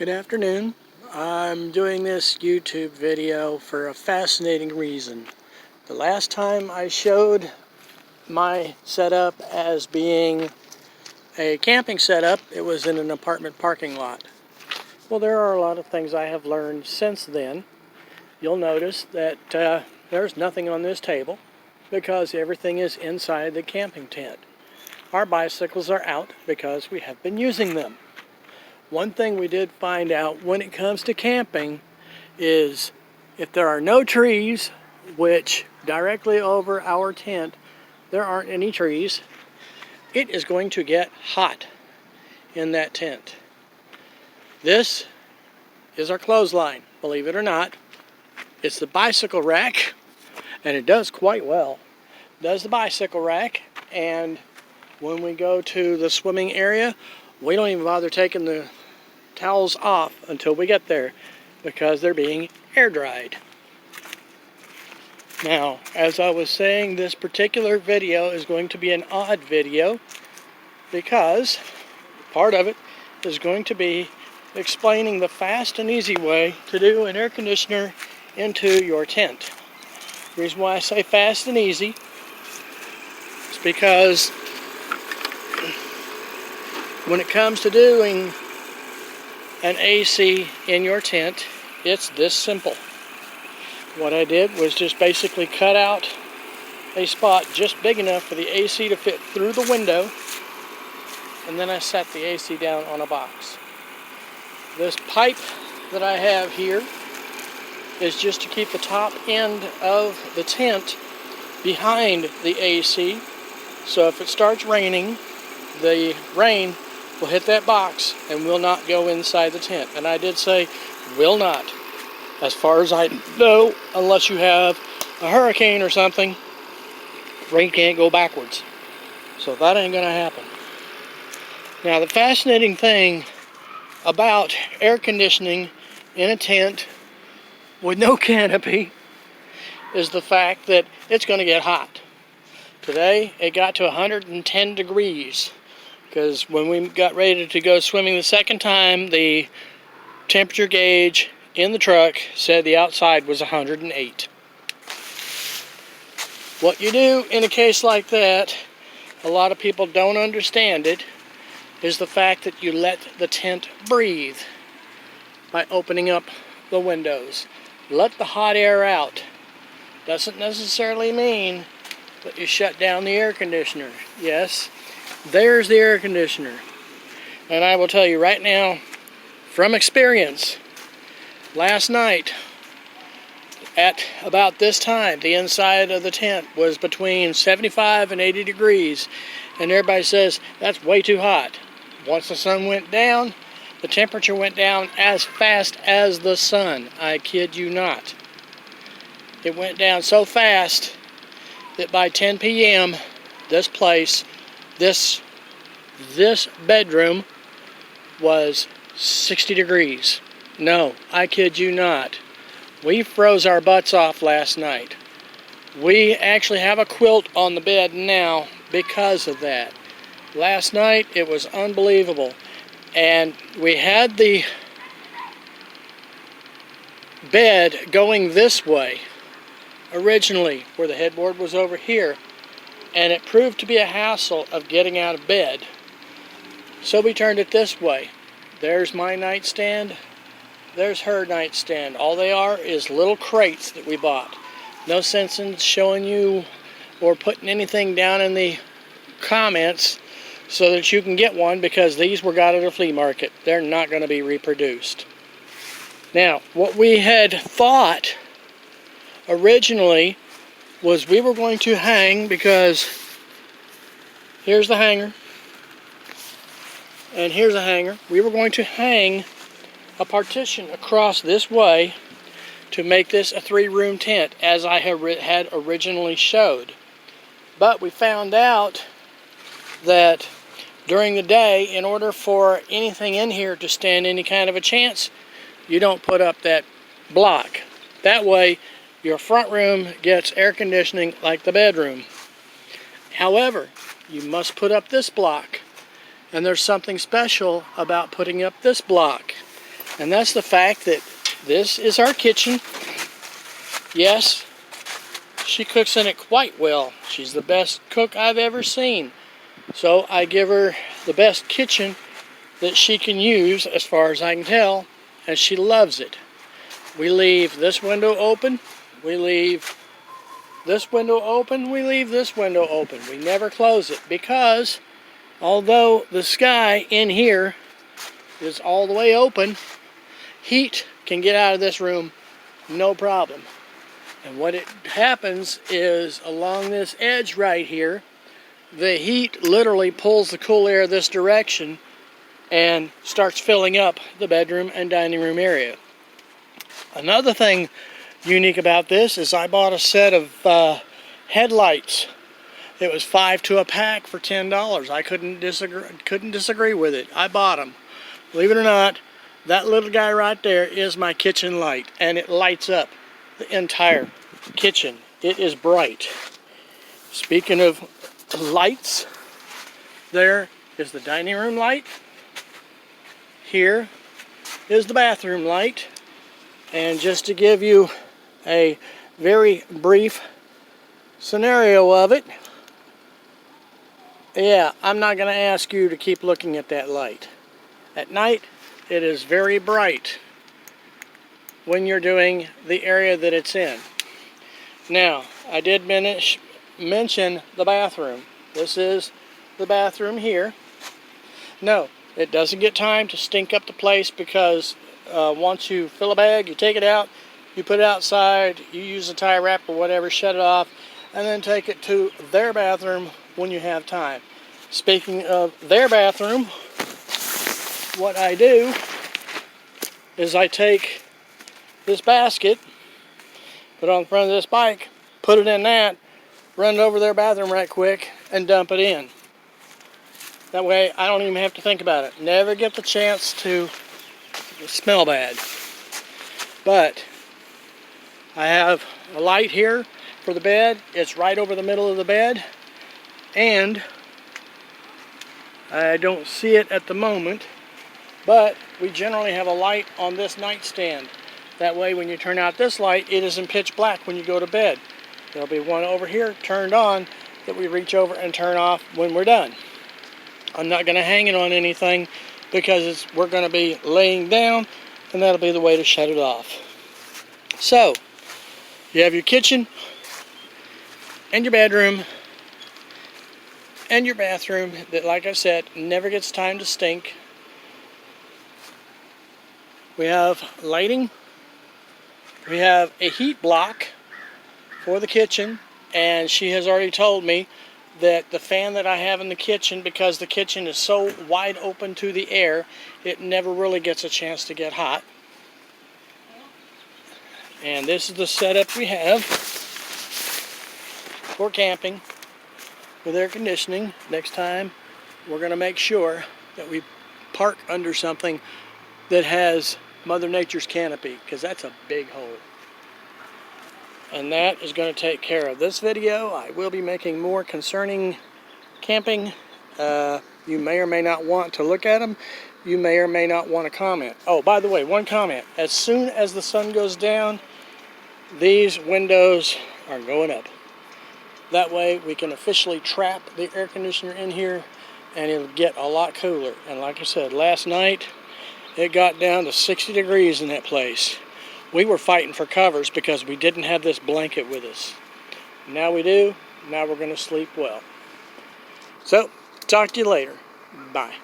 Good afternoon. I'm doing this YouTube video for a fascinating reason. The last time I showed my setup as being a camping setup, it was in an apartment parking lot. Well, there are a lot of things I have learned since then. You'll notice that there's nothing on this table because everything is inside the camping tent. Our bicycles are out because we have been using them. One thing we did find out when it comes to camping is if there are no trees, which directly over our tent there aren't any trees, it is going to get hot in that tent. This is our clothesline, believe it or not. It's the bicycle rack, and it does quite well. It does the bicycle rack, and when we go to the swimming area, we don't even bother taking the towels off until we get there because they're being air dried. Now, as I was saying, this particular video is going to be an odd video because part of it is going to be explaining the fast and easy way to do an air conditioner into your tent. The reason why I say fast and easy is because when it comes to doing an AC in your tent, it's this simple. What I did was just basically cut out a spot just big enough for the AC to fit through the window, and then I set the AC down on a box. This pipe that I have here is just to keep the top end of the tent behind the AC, so if it starts raining, the rain will hit that box and will not go inside the tent. And I did say will not. As far as I know, unless you have a hurricane or something, rain can't go backwards. So that ain't gonna happen. Now, the fascinating thing about air conditioning in a tent with no canopy is the fact that it's gonna get hot. Today, it got to 110 degrees. Because when we got ready to go swimming the second time, the temperature gauge in the truck said the outside was 108. What you do in a case like that, a lot of people don't understand it, is the fact that you let the tent breathe by opening up the windows. Let the hot air out. Doesn't necessarily mean that you shut down the air conditioner. Yes, there's the air conditioner. And I will tell you right now, from experience, last night at about this time, the inside of the tent was between 75 and 80 degrees. And everybody says, that's way too hot. Once the sun went down, the temperature went down as fast as the sun. I kid you not. It went down so fast that by 10 p.m., this place, this bedroom was 60 degrees. No, I kid you not. We froze our butts off last night. We actually have a quilt on the bed now because of that. Last night it was unbelievable. And we had the bed going this way originally, where the headboard was over here. And it proved to be a hassle of getting out of bed. So we turned it this way. There's my nightstand. There's her nightstand. All they are is little crates that we bought. No sense in showing you or putting anything down in the comments so that you can get one, because these were got at a flea market. They're not going to be reproduced. Now, what we had thought originally was we were going to hang, because here's the hanger and here's a hanger. We were going to hang a partition across this way to make this a 3-room tent as I had originally showed. But we found out that during the day, in order for anything in here to stand any kind of a chance, you don't put up that block. That way your front room gets air conditioning like the bedroom. However, you must put up this block. And there's something special about putting up this block. And that's the fact that this is our kitchen. Yes, she cooks in it quite well. She's the best cook I've ever seen. So I give her the best kitchen that she can use, as far as I can tell, and she loves it. We leave this window open. We leave this window open. We leave this window open. We never close it because although the sky in here is all the way open, heat can get out of this room no problem. And what it happens is along this edge right here, the heat literally pulls the cool air this direction and starts filling up the bedroom and dining room area. Another thing unique about this is I bought a set of headlights. It was 5 to a pack for $10. I couldn't disagree with it. I bought them. Believe it or not, that little guy right there is my kitchen light, and it lights up the entire kitchen. It is bright. Speaking of lights, there is the dining room light. Here is the bathroom light. And just to give you a very brief scenario of it, yeah, I'm not going to ask you to keep looking at that light. At night, it is very bright when you're doing the area that it's in. Now, I did mention the bathroom. This is the bathroom here. No, it doesn't get time to stink up the place because once you fill a bag, you take it out, you put it outside, you use a tie wrap or whatever, shut it off, and then take it to their bathroom when you have time. Speaking of their bathroom, what I do is I take this basket, put it on the front of this bike, put it in that, run it over their bathroom right quick, and dump it in. That way I don't even have to think about it. Never get the chance to smell bad. But I have a light here for the bed. It's right over the middle of the bed, and I don't see it at the moment, but we generally have a light on this nightstand. That way when you turn out this light, it isn't pitch black when you go to bed. There'll be one over here turned on that we reach over and turn off when we're done. I'm not going to hang it on anything because we're going to be laying down, and that'll be the way to shut it off. So, you have your kitchen, and your bedroom, and your bathroom that, like I said, never gets time to stink. We have lighting. We have a heat block for the kitchen, and she has already told me that the fan that I have in the kitchen, because the kitchen is so wide open to the air, it never really gets a chance to get hot. And this is the setup we have for camping with air conditioning. Next time we're going to make sure that we park under something that has Mother Nature's canopy, because that's a big hole. And that is going to take care of this video. I will be making more concerning camping. You may or may not want to look at them. You may or may not want to comment. Oh, by the way, one comment. As soon as the sun goes down, these windows are going up. That way we can officially trap the air conditioner in here, and it'll get a lot cooler. And like I said, last night it got down to 60 degrees in that place. We were fighting for covers because we didn't have this blanket with us. Now we do. Now we're going to sleep well. So, talk to you later. Bye.